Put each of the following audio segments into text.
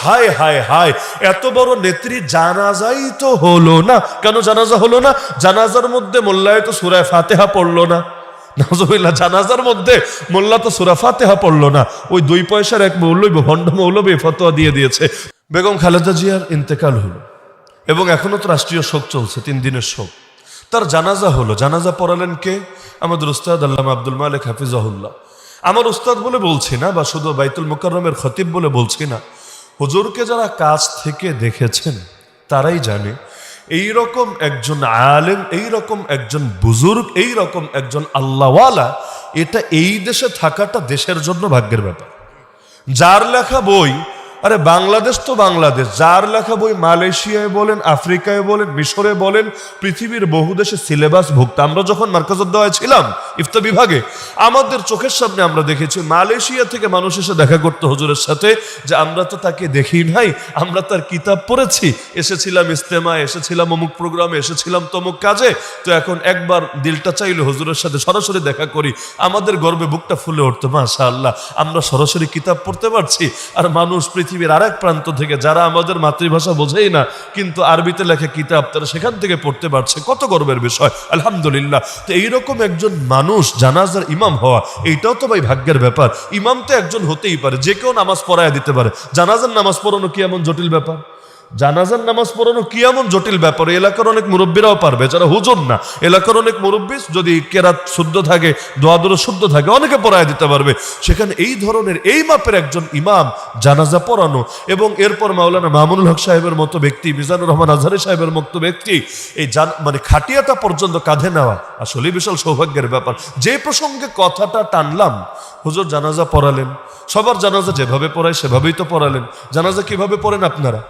হায় হায় হায়, এত বড় নেত্রী জানাজাই তো হলো না। কেন জানাজা হলো না? জানাজার মধ্যে মোল্লায় তো সূরা ফাতিহা পড়লো না। নাউজুবিল্লাহ, জানাজার মধ্যে মোল্লা তো সূরা ফাতিহা পড়লো না। ওই 2 পয়সার এক মৌলবী, ভণ্ড মৌলবী ফতোয়া দিয়ে দিয়েছে। বেগম খালেদা জিয়ার ইন্তেকাল হলো এবং এখনো তো রাষ্ট্রীয় শোক চলছে, 3 দিনের শোক। তার জানাজা হলো। জানাজা পড়ালেন কে? আমাদের উস্তাদ আল্লামা আব্দুল মালিক হাফিজাহুল্লাহ। আমার উস্তাদ বলে বলছি না, বা শুধু বাইতুল মুকাররমের খতিব বলে বলছি না, হুজুরকে যারা কাছ থেকে দেখেছেন তারাই জানে এইরকম একজন আলেম, এইরকম একজন বুজুর্গ, এইরকম একজন আল্লাহওয়ালা, এটা এই দেশে থাকাটা দেশের জন্য ভাগ্যের ব্যাপার। যার লেখা বই, আরে বাংলাদেশ তো বাংলাদেশ, যার লেখা বই মালয়েশিয়ায় বলেন, আফ্রিকায় বলেন, মিশরে বলেন, পৃথিবীর বহু দেশে সিলেবাস ভুক্ত। আমরা যখন মার্কাজউদ্দওয়ায় ছিলাম ইফতা বিভাগে, আমাদের চোখের সামনে আমরা দেখেছি মালয়েশিয়া থেকে মানুষ এসে দেখা করতে হুজুরের সাথে, যে আমরা তো তাকে দেখি নাই, আমরা তার কিতাব পড়েছি, এসেছিলাম ইস্তেমায়, এসেছিলাম অমুক প্রোগ্রামে, এসেছিলাম তমুক কাজে, তো এখন একবার দিলটা চাইলে হুজুরের সাথে সরাসরি দেখা করি। আমাদের গর্বে বুকটা ফুলে উঠতো, মাশাআল্লাহ, আমরা সরাসরি কিতাব পড়তে পারছি। আর মানুষ পৃথিবীর আরেক প্রান্ত থেকে, যারা আমাদের মাতৃভাষা বোঝেই না কিন্তু আরবিতে লেখা কিতাব তারা সেখান থেকে পড়তে পারছে, কত গর্বের বিষয়, আলহামদুলিল্লাহ। তো এইরকম একজন মানুষ জানাজার ইমাম হওয়া, এইটাও তো ভাই ভাগ্যের ব্যাপার। ইমাম তো একজন হতেই পারে, যে কেউ নামাজ পড়ায় দিতে পারে। জানাজার নামাজ পড়ানো কি এমন জটিল ব্যাপার? জানাজার নামাজ পড়ানো কি এমন জটিল ব্যাপার? এলাকার অনেক মুরব্বীরাও পারবে, যারা হুজুর না। এলাকার অনেক মুরব্বী যদি কেরাত শুদ্ধ থাকে, দোয়া দরুদ শুদ্ধ থাকে, অনেকে পড়ায় দিতে পারবে। সেখানে এই ধরনের এই মাপের একজন ইমাম জানাজা পড়ানো, এবং এরপর মাওলানা মামুনুল হক সাহেবের মতো ব্যক্তি, মিজানুর রহমান আজহারি সাহেবের মতো ব্যক্তি এই মানে খাটিয়াটা পর্যন্ত কাঁধে নেওয়া আসলে বিশাল সৌভাগ্যের ব্যাপার। যে প্রসঙ্গে কথাটা টানলাম, হুজুর জানাজা পড়ালেন, সবার জানাজা যেভাবে পড়ায় সেভাবেই তো পড়ালেন। জানাজা কিভাবে পড়েন আপনারা?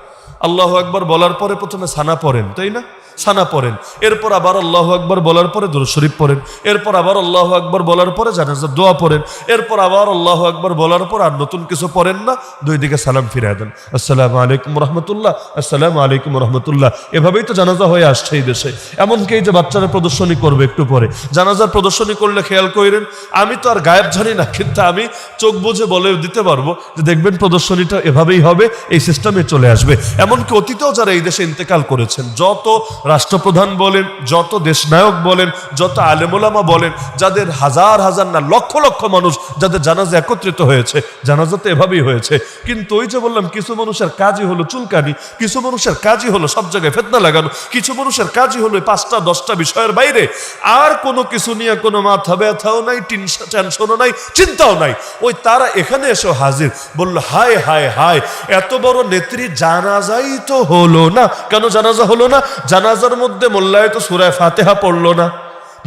আল্লাহু আকবার বলার পরে প্রথমে সানা পড়েন, তাই না? সানা পড়েন, এরপর আবার আল্লাহু আকবার বলার পরে দুরূদ শরীফ পড়েন, এরপর আবার আল্লাহু আকবার বলার পরে জানাজার দোয়া পড়েন, এরপর আবার আল্লাহু আকবার বলার পর আর নতুন কিছু পড়েন না, 2 দিকে সালাম ফিরিয়ে দেন, আসসালামু আলাইকুম রাহমাতুল্লাহ, আসসালামু আলাইকুম রাহমাতুল্লাহ। এভাবেই তো জানাজা হয়ে আসছে এই দেশে। এমনকি এই যে বাচ্চারা প্রদর্শনী করবে একটু পরে, জানাজার প্রদর্শনী করলে খেয়াল করেন, আমি তো আর গায়েব জানি না, কিন্তু আমি চোখ বুঝে বলে দিতে পারবো যে দেখবেন প্রদর্শনীটা এভাবেই হবে, এই সিস্টেমে চলে আসবে। এমনকি অতীতেও যারা এই দেশে ইন্তেকাল করেছেন, যত রাষ্ট্রপ্রধান বলেন, যত দেশনায়ক বলেন, যত আলেমুলামা বলেন, যাদের হাজার হাজার না লক্ষ লক্ষ মানুষ যাদের জানাজা একত্রিত হয়েছে, জানাজা তো এভাবেই হয়েছে। কিন্তু ওই যে বললাম, কিছু মানুষের কাজই হলো চুলকানি, কিছু মানুষের কাজই হলো সব জায়গায় ফিতনা লাগানো, কিছু মানুষের কাজই হলো 5টা 10টা বিষয়ের বাইরে আর কোনো কিছু নিয়ে কোনো মাথা ব্যথাও নাই, টেনশনও নাই, চিন্তাও নাই। ওই তারা এখানে এসে হাজির, বলল হায় হায় হায়, এত বড় নেত্রী জানাজাই তো হলো না। কেন জানাজা হলো না? জানাজার মধ্যে মোল্লায় তো সূরা ফাতিহা পড়লো না।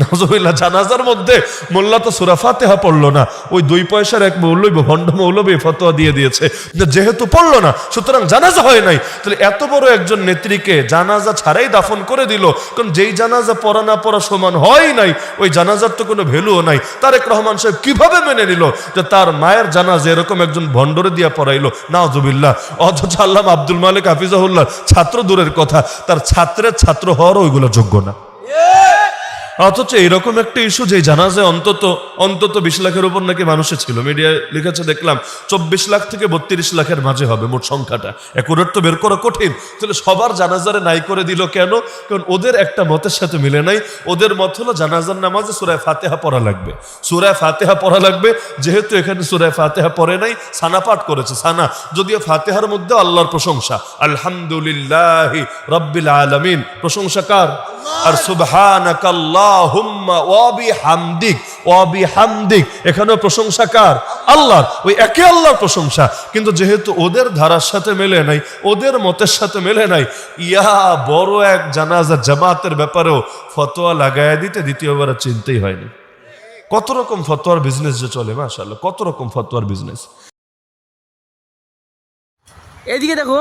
নাউজুবিল্লাহ, জানাজার মধ্যে মোল্লা তো সূরা ফাতিহা পড়লো না। ওই 2 পয়সার এক মৌলবী, ভণ্ড মৌলবী ফতোয়া দিয়ে দিয়েছে যে যেহেতু পড়লো না সুতরাং জানাজা হয় নাই। তাহলে এত বড় একজন নেত্রীকে জানাজা ছাড়াই দাফন করে দিল, কারণ যেই জানাজা পড়া না পড়া সমান হয় নাই, ওই জানাজার তো কোনো ভ্যালুও নাই। তারেক রহমান সাহেব কিভাবে মেনে নিল যে তার মায়ের জানাজা এরকম একজন ভণ্ডরে দিয়া পড়াইলো? নাউজুবিল্লাহ। অথচ আল্লামা আব্দুল মালিক হাফিজাহুল্লাহ ছাত্র দূরের কথা, তার ছাত্রের ছাত্র হওয়ারও ওইগুলো যোগ্য না। অথচ এইরকম একটা ইস্যু যে জানাজায় অন্তত 20 লাখের উপর নাকি মানুষে ছিল, মিডিয়ায় লিখেছে দেখলাম 24 লাখ থেকে 32 লাখের মাঝে হবে মোট সংখ্যাটা। একুরেট তো বের করা কঠিন। তাহলে সবার জানাজারে নাই করে দিল কেন? কারণ ওদের একটা মতের সাথে মিলে নাই। ওদের মত হলো জানাজার নামাজে সূরা ফাতিহা পড়া লাগবে, সূরা ফাতিহা পড়া লাগবে। যেহেতু এখানে সূরা ফাতিহা পড়ে নাই, সানা পাঠ করেছে। সানা যদিও ফাতিহার মধ্যে আল্লাহর প্রশংসা, আলহামদুলিল্লাহি রাব্বিল আলামিন, প্রশংসা কার? আর সুবহানাকাল্লাহুম্মা ওয়া বিহামদিক, ওয়া বিহামদিক, এখানেও প্রশংসা কার? আল্লাহর। ওই একে আল্লাহর প্রশংসা। কিন্তু যেহেতু ওদের ধারার সাথে মেলে নাই, ওদের মতের সাথে মেলে নাই, ইয়া বড় এক জানাজা জামাতের ব্যাপারেও ফতোয়া লাগায় দিতে দ্বিতীয়বার চিন্তাই হয়নি। কত রকম ফতোয়ার বিজনেস যে চলে, মাশাআল্লাহ, কত রকম ফতোয়ার বিজনেস। এদিকে দেখো,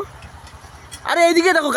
আরে এদিকে দেখো।